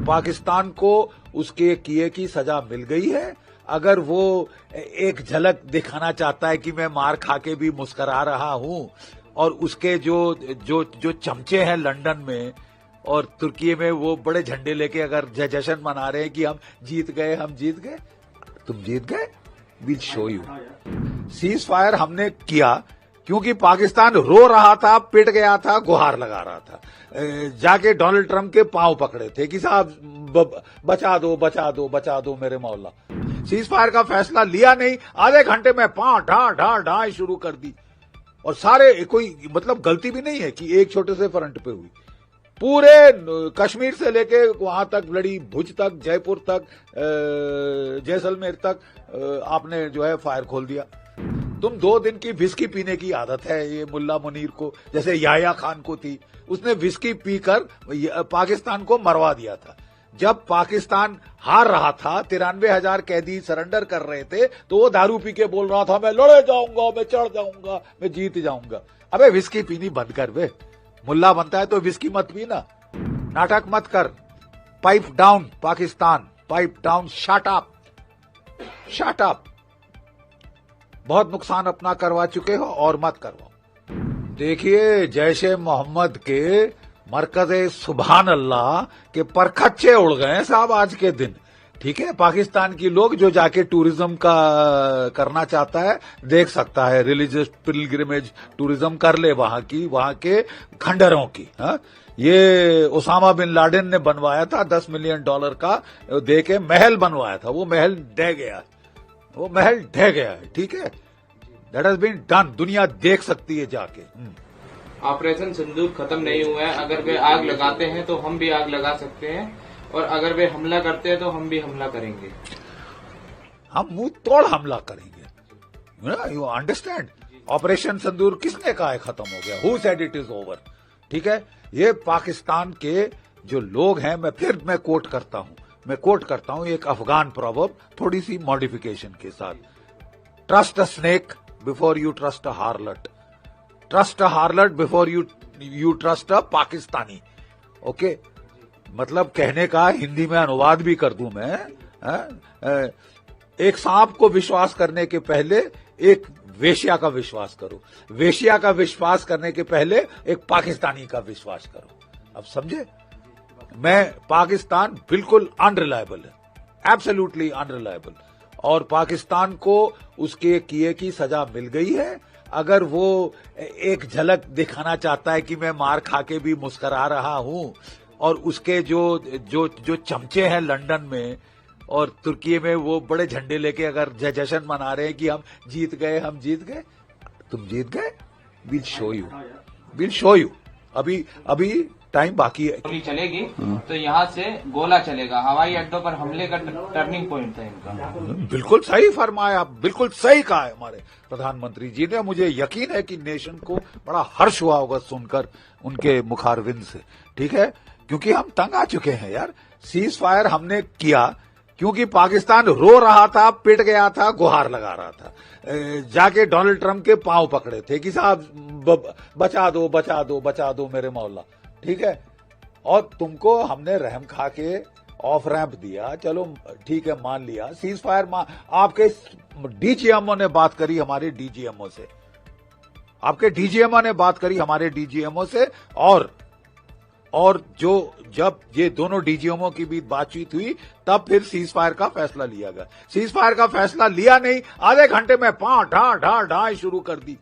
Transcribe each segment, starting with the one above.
पाकिस्तान को उसके किए की सजा मिल गई है। अगर वो एक झलक दिखाना चाहता है कि मैं मार खा के भी मुस्करा रहा हूं, और उसके जो चमचे हैं लंदन में और तुर्की में, वो बड़े झंडे लेके अगर जश्न मना रहे हैं कि हम जीत गए, तुम जीत गए, will show you. Cease fire हमने किया क्योंकि पाकिस्तान रो रहा था, पिट गया था, गुहार लगा रहा था, जाके डोनाल्ड ट्रंप के पांव पकड़े थे कि साहब बचा दो बचा दो बचा दो मेरे मौला। सीज फायर का फैसला लिया नहीं, आधे घंटे में ढा शुरू कर दी। और सारे, कोई मतलब गलती भी नहीं है कि एक छोटे से फ्रंट पे हुई, पूरे कश्मीर से लेके वहां तक लड़ी, भुज तक, जयपुर तक, जैसलमेर तक आपने जो है फायर खोल दिया। तुम 2 दिन की विस्की पीने की आदत है ये मुल्ला मुनीर को, जैसे याया खान को थी। उसने विस्की पीकर पाकिस्तान को मरवा दिया था। जब पाकिस्तान हार रहा था, 93,000 कैदी सरेंडर कर रहे थे, तो वो दारू पी के बोल रहा था मैं लड़े जाऊंगा, मैं चढ़ जाऊंगा, मैं जीत जाऊंगा। अबे विस्की पीनी बंद कर बे, मुल्ला बनता है तो विस्की मत पीना, नाटक मत कर। Pipe down Pakistan, pipe down, shut up. बहुत नुकसान अपना करवा चुके हो और मत करवाओ। देखिए, जैशे मोहम्मद के मरकज़े सुभान अल्लाह के परखच्चे उड़ गए साहब आज के दिन। ठीक है, पाकिस्तान की लोग जो जाके टूरिज्म का करना चाहता है देख सकता है, रिलीजियस पिलग्रिमेज टूरिज्म कर ले वहां के खंडरों की। हाँ, ये ओसामा बिन लादेन ने बनवाया था, $10 मिलियन का दे के महल बनवाया था, वो महल ढह गया है। ठीक है, दैट हैज बीन डन, दुनिया देख सकती है जाके। ऑपरेशन सिंदूर खत्म नहीं हुआ है। अगर वे आग लगाते हैं तो हम भी आग लगा सकते हैं, और अगर वे हमला करते हैं तो हम भी हमला करेंगे। हम मुंह तोड़ हमला करेंगे। You understand? ऑपरेशन सिंदूर किसने कहा है खत्म हो गया? Who said it is over? ठीक है, ये पाकिस्तान के जो लोग हैं, मैं कोट करता हूं एक अफगान प्रोवर्ब, थोड़ी सी मॉडिफिकेशन के साथ। Trust a snake before you trust a हार्लट, trust a हार्लट before you trust a Pakistani. Okay, मतलब कहने का हिंदी में अनुवाद भी कर दूं मैं, एक सांप को विश्वास करने के पहले एक वेश्या का विश्वास करो, वेश्या का विश्वास करने के पहले एक पाकिस्तानी का विश्वास करो। अब समझे? पाकिस्तान बिल्कुल अनरिलायबल है, एब्सोल्युटली अनरिलायबल, और पाकिस्तान को उसके किए की सजा मिल गई है। अगर वो एक झलक दिखाना चाहता है कि मैं मार खा के भी मुस्करा रहा हूं, और उसके जो चमचे हैं लंदन में और तुर्की में, वो बड़े झंडे लेके अगर जश्न मना रहे हैं कि हम जीत गए, तुम जीत गए, विल शो यू। अभी टाइम बाकी है। गोली चलेगी तो यहाँ से गोला चलेगा। हवाई अड्डों पर हमले का टर्निंग पॉइंट था इनका। बिल्कुल सही फरमाया, बिल्कुल सही कहा है हमारे प्रधानमंत्री जी ने। मुझे यकीन है कि नेशन को बड़ा हर्ष हुआ होगा सुनकर उनके मुखारविंद से। ठीक है, क्योंकि हम तंग आ चुके हैं यार। सीज फायर हमने किया क्योंकि पाकिस्तान रो रहा था, पिट गया था, गुहार लगा रहा था, जाके डोनाल्ड ट्रंप के पांव पकड़े थे कि साहब बचा दो बचा दो बचा दो मेरे मौला। ठीक है, और तुमको हमने रहम खा के ऑफ रैंप दिया, चलो ठीक है, मान लिया। सीज फायर आपके डीजीएमओ ने बात करी हमारे डीजीएमओ से, आपके डीजीएमओ ने बात करी हमारे डीजीएमओ से, और जब ये दोनों डीजीएमओ की भी बातचीत हुई, तब फिर सीज फायर का फैसला लिया गया। सीज फायर का फैसला लिया नहीं, आधे घंटे में ढा शुरू कर दी।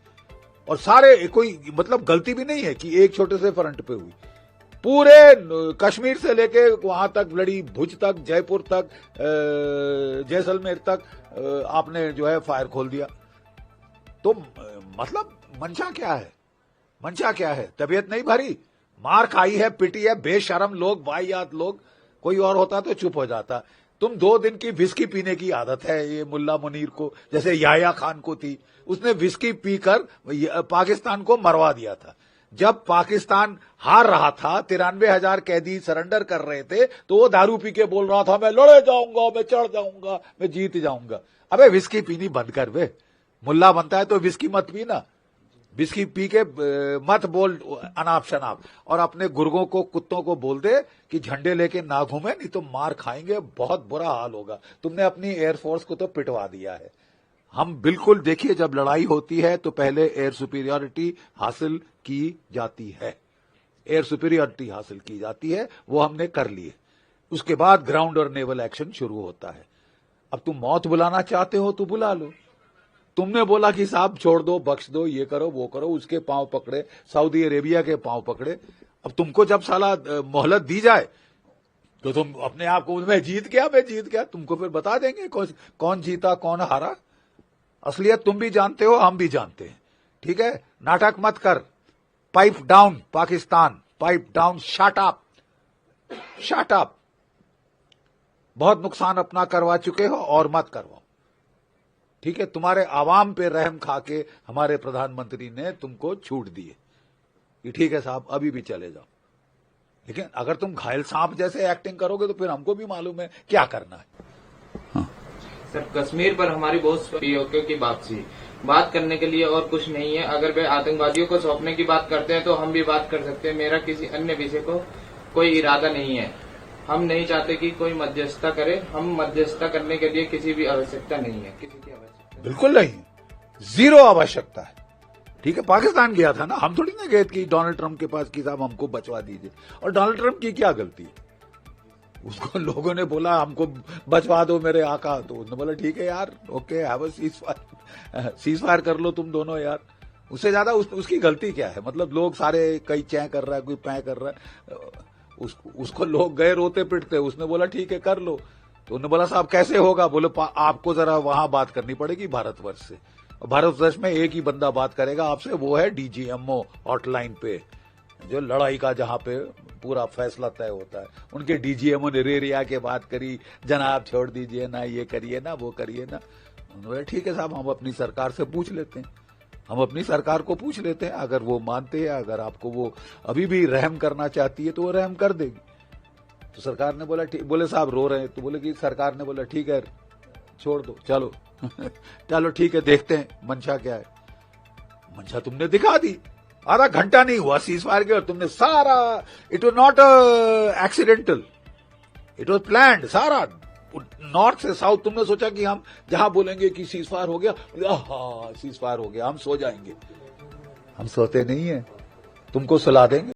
और सारे, कोई मतलब गलती भी नहीं है कि एक छोटे से फ्रंट पे हुई, पूरे कश्मीर से लेके वहां तक लड़ी, भुज तक, जयपुर तक, जैसलमेर तक आपने जो है फायर खोल दिया। तो मतलब मंशा क्या है? तबीयत नहीं भरी, मार खाई है, पिटी है, बेशरम लोग, वाहियात लोग। कोई और होता तो चुप हो जाता। तुम 2 दिन की विस्की पीने की आदत है ये मुल्ला मुनीर को, जैसे याया खान को थी। उसने विस्की पीकर पाकिस्तान को मरवा दिया था। जब पाकिस्तान हार रहा था, 93,000 कैदी सरेंडर कर रहे थे, तो वो दारू पी के बोल रहा था मैं लड़े जाऊंगा, मैं चढ़ जाऊंगा, मैं जीत जाऊंगा। अबे विस्की पीनी बंद कर बे, मुल्ला बनता है तो विस्की मत पीना, बिस्की पी के मत बोल अनाप शनाप, और अपने गुर्गों को, कुत्तों को बोल दे कि झंडे लेके ना घूमे, नहीं तो मार खाएंगे, बहुत बुरा हाल होगा। तुमने अपनी एयरफोर्स को तो पिटवा दिया है। हम बिल्कुल, देखिए, जब लड़ाई होती है तो पहले एयर सुपीरियरिटी हासिल की जाती है, एयर सुपीरियरिटी हासिल की जाती है, वो हमने कर ली है। उसके बाद ग्राउंड और नेवल एक्शन शुरू होता है। अब तुम मौत बुलाना चाहते हो तो बुला लो। तुमने बोला कि साहब छोड़ दो, बख्श दो, ये करो वो करो, उसके पांव पकड़े, सऊदी अरेबिया के पांव पकड़े। अब तुमको जब साला मोहलत दी जाए तो तुम अपने आप को, मैं जीत गया, तुमको फिर बता देंगे कौन जीता कौन हारा। असलियत तुम भी जानते हो, हम भी जानते हैं, ठीक है। नाटक मत कर। Pipe down Pakistan, pipe down, shut up. बहुत नुकसान अपना करवा चुके हो और मत करवाओ, ठीक है। तुम्हारे आवाम पे रहम खा के हमारे प्रधानमंत्री ने तुमको छूट दी है कि ठीक है साहब अभी भी चले जाओ, लेकिन अगर तुम घायल सांप जैसे एक्टिंग करोगे तो फिर हमको भी मालूम है क्या करना है। सर, कश्मीर पर हमारी बहुत पीओके की बात करने के लिए और कुछ नहीं है। अगर वे आतंकवादियों को सौंपने की बात करते हैं तो हम भी बात कर सकते हैं। मेरा किसी अन्य विषय को कोई इरादा नहीं है। हम नहीं चाहते कि कोई मध्यस्थता करे। हम मध्यस्थता करने के लिए किसी भी आवश्यकता नहीं है, किसी की आवश्यकता बिल्कुल नहीं, जीरो आवश्यकता है, ठीक है। पाकिस्तान गया था ना, हम थोड़ी ना गए कि डोनाल्ड ट्रंप के पास कि साहब हमको बचवा दीजिए। और डोनाल्ड ट्रंप की क्या गलती है? उसको लोगों ने बोला हमको बचवा दो मेरे आका, तो उसने बोला ठीक है यार, okay, have a cease fire कर लो तुम दोनों यार। उससे ज्यादा उसकी गलती क्या है? मतलब लोग सारे, कई चै कर रहा है, कोई पै कर रहा है, उसको लोग गए रोते पिटते, उसने बोला ठीक है कर लो। तो उन्होंने बोला साहब कैसे होगा? बोले आपको जरा वहां बात करनी पड़ेगी भारतवर्ष से। भारतवर्ष में एक ही बंदा बात करेगा आपसे, वो है डीजीएमओ हॉटलाइन पे, जो लड़ाई का जहां पे पूरा फैसला तय होता है। उनके डीजीएमओ ने रेरिया के बात करी, जनाब छोड़ दीजिए ना, ये करिए ना, वो करिए ना। उन्होंने ठीक है साहब, हम अपनी सरकार से पूछ लेते हैं, हम अपनी सरकार को पूछ लेते हैं। अगर वो मानते हैं, अगर आपको वो अभी भी रहम करना चाहती है तो वो रहम कर देगी। तो सरकार ने बोला ठीक, बोले साहब रो रहे हैं, तो बोले कि सरकार ने बोला ठीक है छोड़ दो, चलो चलो ठीक है, देखते हैं मंशा क्या है। मंशा तुमने दिखा दी, आधा घंटा नहीं हुआ सीज फायर के और तुमने सारा, it was not accidental, it was planned. सारा नॉर्थ से साउथ तुमने सोचा कि हम जहां बोलेंगे कि सीज फायर हो गया, हाँ सीज फायर हो गया, हम सो जाएंगे। हम सोते नहीं है, तुमको सुला देंगे।